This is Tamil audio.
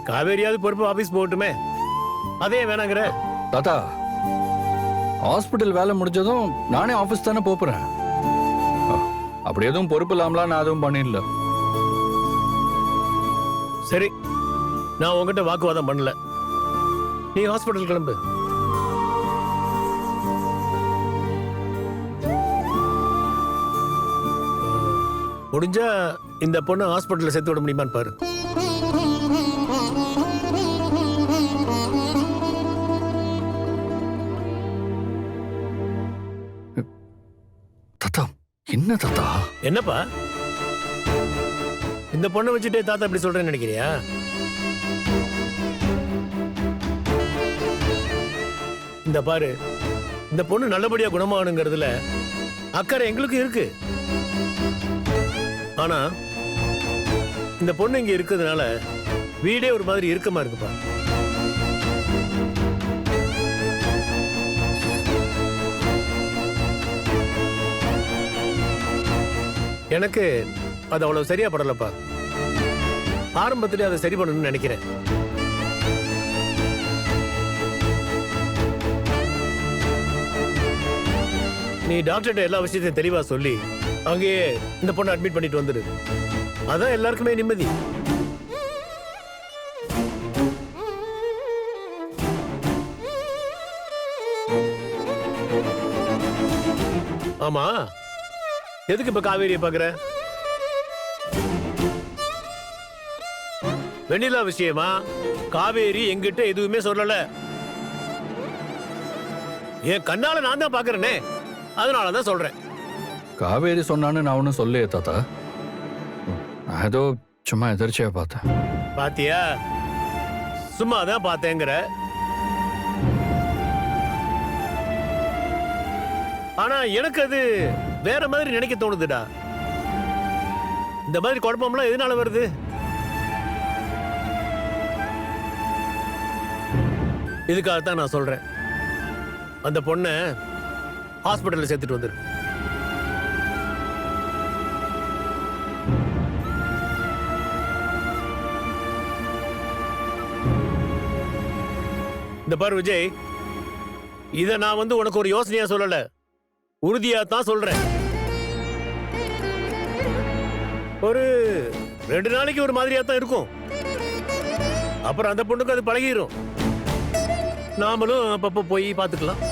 காவேரியாவது பொறுப்பு ஆபீஸ் போகட்டுமே, அதே வேணாங்கிற. தாத்தா, ஹாஸ்பிட்டல் வேலை முடிஞ்சதும் நானே ஆபீஸ் தானே போறேன். அப்படி எதுவும் பொறுப்பு இல்லாமலாம் நான் எதுவும் பண்ணிடல. சரி, நான் உங்ககிட்ட வாக்குவாதம் பண்ணல. நீ ஹாஸ்பிட்டல் கிளம்பு. முடிஞ்சா இந்த பொண்ணை ஹாஸ்பிட்டல்ல சேர்த்து விட முடியுமான்னு பாரு. தாத்தா, என்ன தாத்தா? என்னப்பா, இந்த பொண்ணை வச்சுட்டே தாத்தா இப்படி சொல்றேன்னு நினைக்கிறியா? இந்த பாரு, இந்த பொண்ணு நல்லபடியா குணமாகணுங்கிறதுல அக்கறை எங்களுக்கு இருக்கு. ஆனா இந்த பொண்ணு இங்க இருக்கிறதுனால வீடே ஒரு மாதிரி இறுக்கமா இருக்குப்பா. எனக்கு அது அவ்வளவு சரியா படலப்பா. ஆரம்பத்திலே அதை சரி பண்ணணும்னு நினைக்கிறேன். நீ டாக்டர்கிட்ட எல்லா விஷயத்தையும் தெளிவா சொல்லி அங்கேயே இந்த பொண்ணை அட்மிட் பண்ணிட்டு வந்துரு. அதான் எல்லாருக்குமே நிம்மதி. ஆமா, எதுக்கு இப்ப காவேரியை பாக்குற? வெண்ணிலா விஷயமா காவேரி என்கிட்ட எதுவுமே சொல்லல. என் கண்ணால நான் தான் பாக்குறேனே, அதனாலதான் சொல்றேன். காவேரி சொன்னான்னு நான் ஒன்னும் சொல்லையே தாத்தா. நான் ஏதோ சும்மா எதிர்ச்சியா பார்த்தேன். பாத்தியா, சும்மா தான் பார்த்தேங்கிற. ஆனா எனக்கு அது வேற மாதிரி நினைக்க தோணுதுடா. இந்த மாதிரி குழப்பம்லாம் எதனால வருது? இதுக்காகத்தான் நான் சொல்றேன், அந்த பொண்ணை ஹாஸ்பிட்டல்ல சேர்த்துட்டு வந்துரு. இந்த பாரு விஜய், இத நான் உனக்கு ஒரு யோசனையா சொல்லல, உறுதியா தான் சொல்றேன். ஒரு 2 நாளைக்கு ஒரு மாதிரியா தான் இருக்கும். அப்புறம் அந்த பொண்ணுக்கு அது பழகிரும். நாமளும் அப்பப்போ போய் பார்த்துக்கலாம்.